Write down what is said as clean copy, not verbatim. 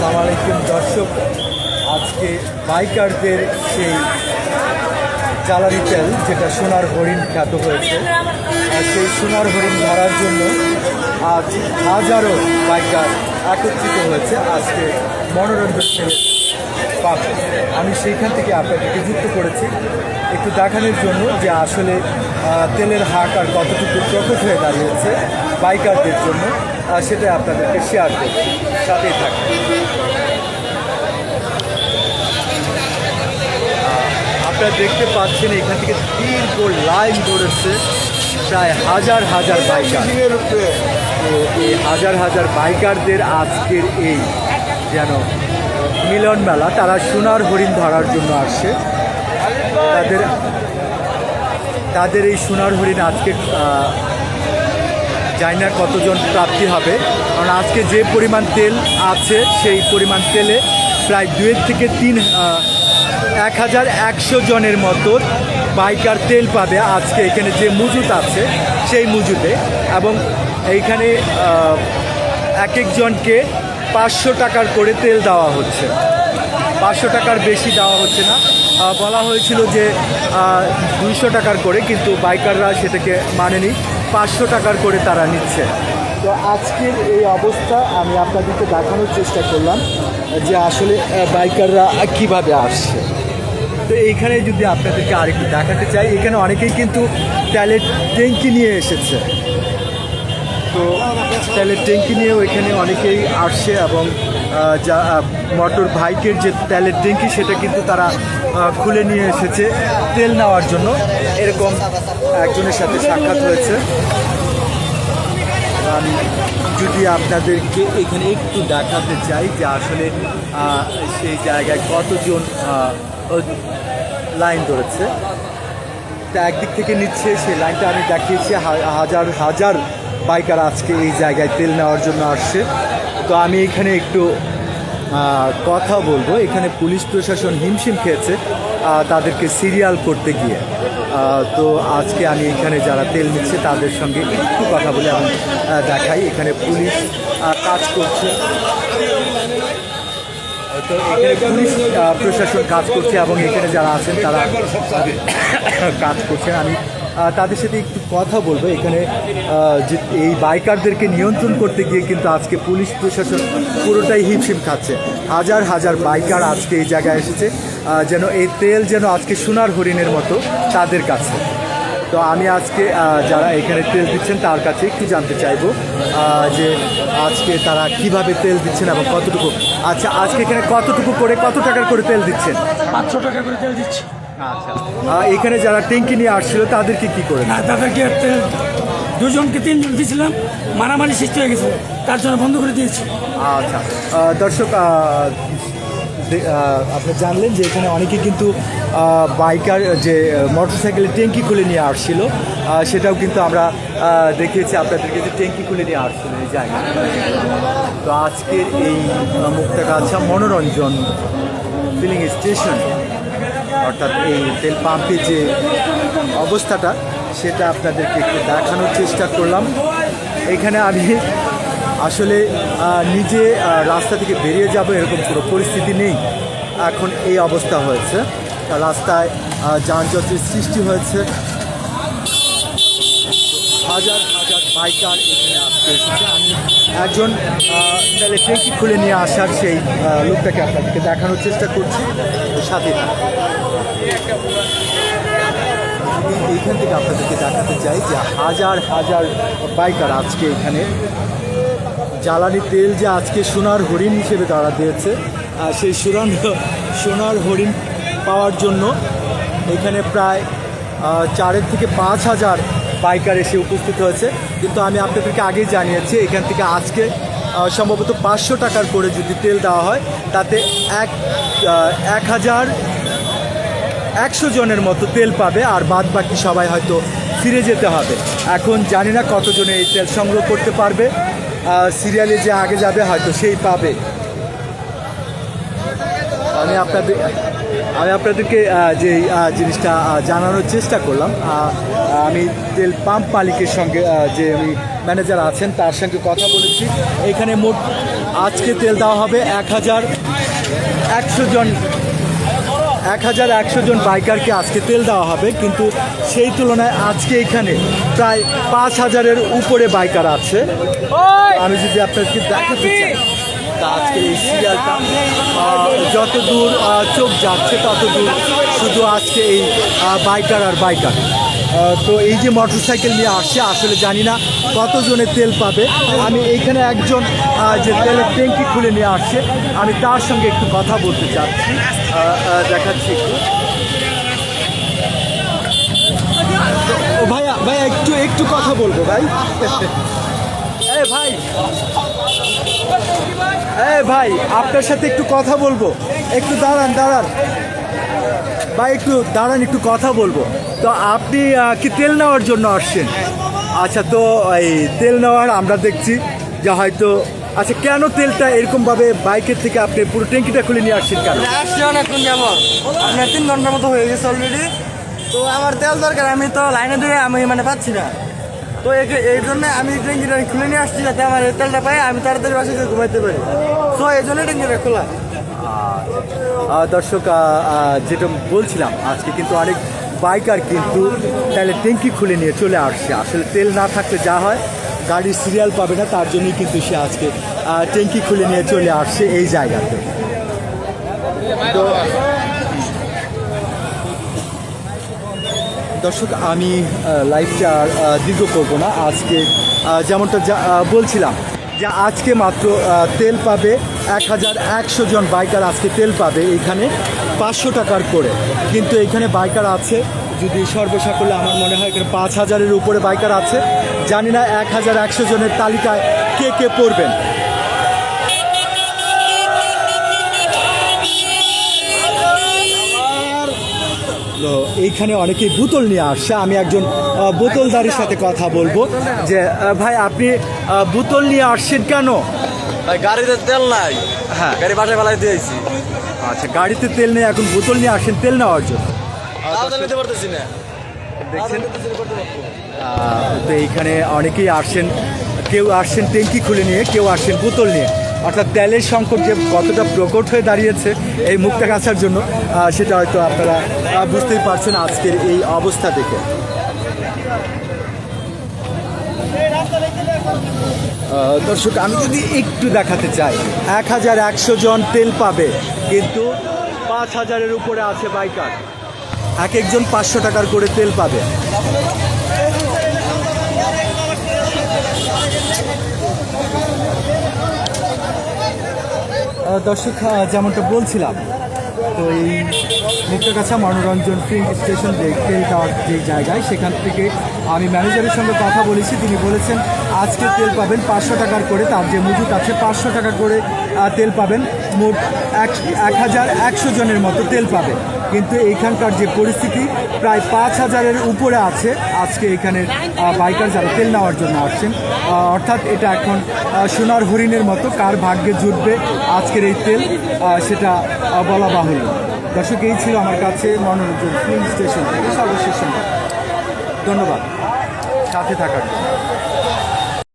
আসসালামু আলাইকুম দর্শক, আজকে বাইকারদের সেই জ্বালানি তেল যেটা সোনার হরিণ খ্যাত হয়েছে, আর সেই সোনার হরিণ ধরার জন্য আজ হাজারো বাইকার একত্রিত হয়েছে আজকে মনোরঞ্জন পাবে। আমি সেইখান থেকে আপনাদেরকে যুক্ত করেছি একটু দেখানোর জন্য যে আসলে তেলের হাক আর কতটুকু প্রকট হয়ে দাঁড়িয়েছে বাইকারদের জন্য, সেটা আপনাদেরকে শেয়ার করব, সাথেই থাকবে। আপনারা দেখতে পাচ্ছেন এখান থেকে দীর্ঘ লাইন ধরেছে প্রায় হাজার হাজার বাইকার। তো এই হাজার হাজার বাইকারদের আজকের এই যেন মিলন মেলা, তারা সোনার হরিণ ধরার জন্য আসছে। তাদের এই সোনার হরিণ আজকে জানি না কতজন প্রাপ্তি হবে, কারণ আজকে যে পরিমাণ তেল আছে সেই পরিমাণ তেলে প্রায় 2 থেকে 1100 জনের মতো বাইকার তেল পাবে আজকে এখানে যে মজুদ আছে সেই মজুদে। এবং এইখানে এক একজনকে 500 টাকার করে তেল দেওয়া হচ্ছে, 500 টাকার বেশি দেওয়া হচ্ছে না। বলা হয়েছিল যে 200 টাকার করে, কিন্তু বাইকাররা সেটাকে মানেনি, 500 টাকার করে তারা নিচ্ছে। তো আজকের এই অবস্থা আমি আপনাদেরকে দেখানোর চেষ্টা করলাম যে আসলে বাইকাররা কিভাবে আসছে। তো এইখানে যদি আপনাদেরকে আরেকটু দেখাতে চাই, এখানে অনেকেই কিন্তু তেলের ট্যাঙ্কি নিয়ে এসেছে। তো তেলের ট্যাঙ্কি নিয়েও এখানে অনেকেই আসছে এবং যা মোটর বাইকের যে তেলের ট্যাঙ্কি সেটা কিন্তু তারা খুলে নিয়ে এসেছে তেল নেওয়ার জন্য। এরকম একজনের সাথে সাক্ষাৎ হয়েছে। আমি যদি আপনাদেরকে এখানে একটু দেখাতে চাই যে আসলে সেই জায়গায় কতজন লাইন ধরেছে। তা একদিক থেকে নিচ্ছে, সেই লাইনটা আমি দেখিয়েছি, হাজার হাজার বাইকার আজকে এই জায়গায় তেল নেওয়ার জন্য আসছে। তো আমি এখানে একটু কথা বলবো। এখানে পুলিশ প্রশাসন হিমশিম খেয়েছে তাদেরকে সিরিয়াল করতে গিয়ে। তো আজকে আমি এখানে যারা তেল নিচ্ছে তাদের সঙ্গে একটু কথা বলে আমি দেখাই এখানে পুলিশ কাজ করছে। তো এখানে পুলিশ প্রশাসন কাজ করছে এবং এখানে যারা আছেন তারা কাজ করছেন। আমি তাদের সাথে একটু কথা বলবো। এখানে যে এই বাইকারদেরকে নিয়ন্ত্রণ করতে গিয়ে কিন্তু আজকে পুলিশ প্রশাসন পুরোটাই হিমশিম খাচ্ছে। হাজার হাজার বাইকার আজকে এই জায়গায় এসেছে যেন এই তেল যেন আজকে সোনার হরিণের মতো তাদের কাছে। তো আমি আজকে যারা এখানে তেল দিচ্ছেন তার কাছে একটু জানতে চাইবো যে আজকে তারা কিভাবে তেল দিচ্ছেন এবং কতটুকু। আচ্ছা, আজকে এখানে কতটুকু করে, কত টাকার করে তেল দিচ্ছেন? 500 টাকা করে তেল দিচ্ছি। আচ্ছা, এখানে যারা ট্যাঙ্কি নিয়ে আসছিল তাদেরকে কি করে? তাদেরকে তেল 2জনকে 3জন দিয়েছিলাম, মারামারি সৃষ্টি হয়ে গেছে, তার জন্য বন্ধ করে দিয়েছি। আচ্ছা দর্শক, আপনি জানলেন যে এখানে অনেকে কিন্তু বাইকার যে মোটরসাইকেলের ট্যাঙ্কি খুলে নিয়ে আসছিল, সেটাও কিন্তু আমরা দেখিয়েছি আপনাদেরকে যে ট্যাঙ্কি খুলে নিয়ে আসছিল এই জায়গায়। তো আজকের এই মুক্তাগাছা মনোরঞ্জন ফিলিং স্টেশন, অর্থাৎ এই তেল পাম্পের যে অবস্থাটা সেটা আপনাদেরকে একটু দেখানোর চেষ্টা করলাম। এখানে আমি আসলে নিজে রাস্তা থেকে বেরিয়ে যাব এরকম কোনো পরিস্থিতি নেই। এখন এই অবস্থা হয়েছে, রাস্তায় যানজটের সৃষ্টি হয়েছে। হাজার হাজার বাইকার এখানে আসতে এসেছে। আমি একজন তাহলে ট্যাঙ্কি খুলে নিয়ে আসার সেই লোকটাকে আপনাদেরকে দেখানোর চেষ্টা করছি, সাথে এইখান থেকে আপনাদেরকে দেখাতে চাই যে হাজার হাজার বাইকার আজকে এখানে জ্বালানি তেল যে আজকে সোনার হরিণ হিসেবে তারা দিয়েছে, সেই সোনার হরিণ পাওয়ার জন্য এখানে প্রায় 4 থেকে 5 হাজার বাইকার এসে উপস্থিত হয়েছে। কিন্তু আমি আপনাদেরকে আগেই জানিয়েছি এখান থেকে আজকে সম্ভবত 500 টাকার করে যদি তেল দেওয়া হয় তাতে 1100 জনের মতো তেল পাবে, আর বাদ বাকি সবাই হয়তো ফিরে যেতে হবে। এখন জানি না কতজনে এই তেল সংগ্রহ করতে পারবে, সিরিয়ালে যে আগে যাবে হয়তো সেই পাবে। আমি আপনাদেরকে যে জিনিসটা জানানোর চেষ্টা করলাম, আমি তেল পাম্প মালিকের সঙ্গে যে আমি ম্যানেজার আছেন তার সঙ্গে কথা বলেছি। এখানে মোট আজকে তেল দেওয়া হবে 1100 জন বাইকারকে আজকে তেল দেওয়া হবে, কিন্তু সেই তুলনায় আজকে এখানে প্রায় 5000-এর উপরে বাইকার আছে। আমি যদি আপনাদেরকে দেখাতে চাই তা আজকে এই সিরিয়ালটা যত দূর চোখ যাচ্ছে তত দূর শুধু আজকে এই বাইকার আর বাইকার। তো এই যে মোটরসাইকেল নিয়ে আসছে, আসলে জানি না কতজনের তেল পাবে। আমি এইখানে একজন যে তেলের ট্যাঙ্কি খুলে নিয়ে আসছে, আমি তার সঙ্গে একটু কথা বলতে চাচ্ছি, দেখাচ্ছি একটু। ও ভাইয়া ভাইয়া একটু কথা বলবো ভাই। ভাই আপনার সাথে একটু কথা বলবো, একটু দাঁড়ান ভাই, একটু দাঁড়ান, একটু কথা বলবো। তো আপনি কি তেল নেওয়ার জন্য আসছেন? আচ্ছা, তো এই তেল নেওয়ার আমরা দেখছি যে হয়তো, আচ্ছা কেন তেলটা এরকমভাবে বাইকের থেকে আপনি পুরো ট্যাঙ্কিটা খুলে নিয়ে আসছেন কেন? আসছি অনেকক্ষণ যাবো, আপনার 3 ঘন্টার মতো হয়ে গেছে অলরেডি। তো আমার তেল দরকার, আমি তো লাইনে দিয়ে আমি পাচ্ছি না। তো এই জন্য আমি ট্যাঙ্কিটা খুলে নিয়ে আসছি যাতে আমার এই তেলটা পাই, আমি তাড়াতাড়ি বাসে ঘুমাইতে পারি। তো এই জন্য ট্যাঙ্কিটা খোলা। দর্শক, যেটা বলছিলাম, আজকে কিন্তু অনেক বাইকার কিন্তু তেলের ট্যাঙ্কি খুলে নিয়ে চলে আসছে। আসলে তেল না থাকলে যা হয়, গাড়ির সিরিয়াল পাবে না, তার জন্যই কিন্তু সে আজকে ট্যাঙ্কি খুলে নিয়ে চলে আসছে এই জায়গাতে। তো দর্শক, আমি লাইভটা আর দীর্ঘ করব না। আজকে যেমনটা বলছিলাম যে আজকে মাত্র তেল পাবে 1100 জন বাইকার আজকে তেল পাবে এখানে 500 টাকার করে। কিন্তু এখানে বাইকার আছে, যদি সর্বসাকুল্যে আমার মনে হয় এখানে 5000-এর উপরে বাইকার আছে। জানি না 1100 জনের তালিকায় কে কে পড়বেন। তো এইখানে অনেকেই বোতল নিয়ে আসছে। আমি একজন বোতলদারির সাথে কথা বলবো যে ভাই আপনি বোতল নিয়ে আসছেন কেন? ভাই গাড়িতে তেল নাই, হ্যাঁ, গাড়ি বাসায় ফেলাই দিয়েছি। আচ্ছা, গাড়িতে তেল নেই, এখন বোতল নিয়ে আসেন তেল নেওয়ার জন্য। নিতে পারতেছি না, দেখছেন, তো এইখানে অনেকেই আসছেন, কেউ আসছেন ট্যাঙ্কি খুলে নিয়ে, কেউ আসছেন বোতল নিয়ে। অর্থাৎ তেলের সংকট যে কতটা প্রকট হয়ে দাঁড়িয়েছে এই মুখটা কাছার জন্য, সেটা হয়তো আপনারা বুঝতেই পারছেন আজকের এই অবস্থা দেখে। দর্শক, আমি যদি একটু দেখাতে চাই, 1100 জন তেল পাবে, কিন্তু 5000-এর উপরে আছে বাইকার। এক একজন 500 টাকার করে তেল পাবে। দর্শক, যেমনটা বলছিলাম, তো এই মুক্তাগাছা মনোরঞ্জন ফিল্ম স্টেশন যে তেল দেওয়ার যে জায়গায়, সেখান থেকে আমি ম্যানেজারের সঙ্গে কথা বলেছি। তিনি বলেছেন আজকে তেল পাবেন 500 টাকার করে, তার যে মজুত আছে 500 টাকা করে তেল পাবেন। মোট 1100 জনের মতো তেল পাবে। কিন্তু এইখানকার যে পরিস্থিতি, প্রায় 5000-এর উপরে আছে আজকে এখানে বাইকার যারা তেল নেওয়ার জন্য আসছেন। অর্থাৎ এটা এখন সোনার হরিণের মতো, কার ভাগ্যে জুটবে আজকের এই তেল সেটা বলা বাহুল্য। দর্শক, এই ছিল আমার কাছে মনোরঞ্জন ফিল্ম স্টেশন থেকে সর্বশেষ সংবাদ। ধন্যবাদ সাথে থাকার জন্য।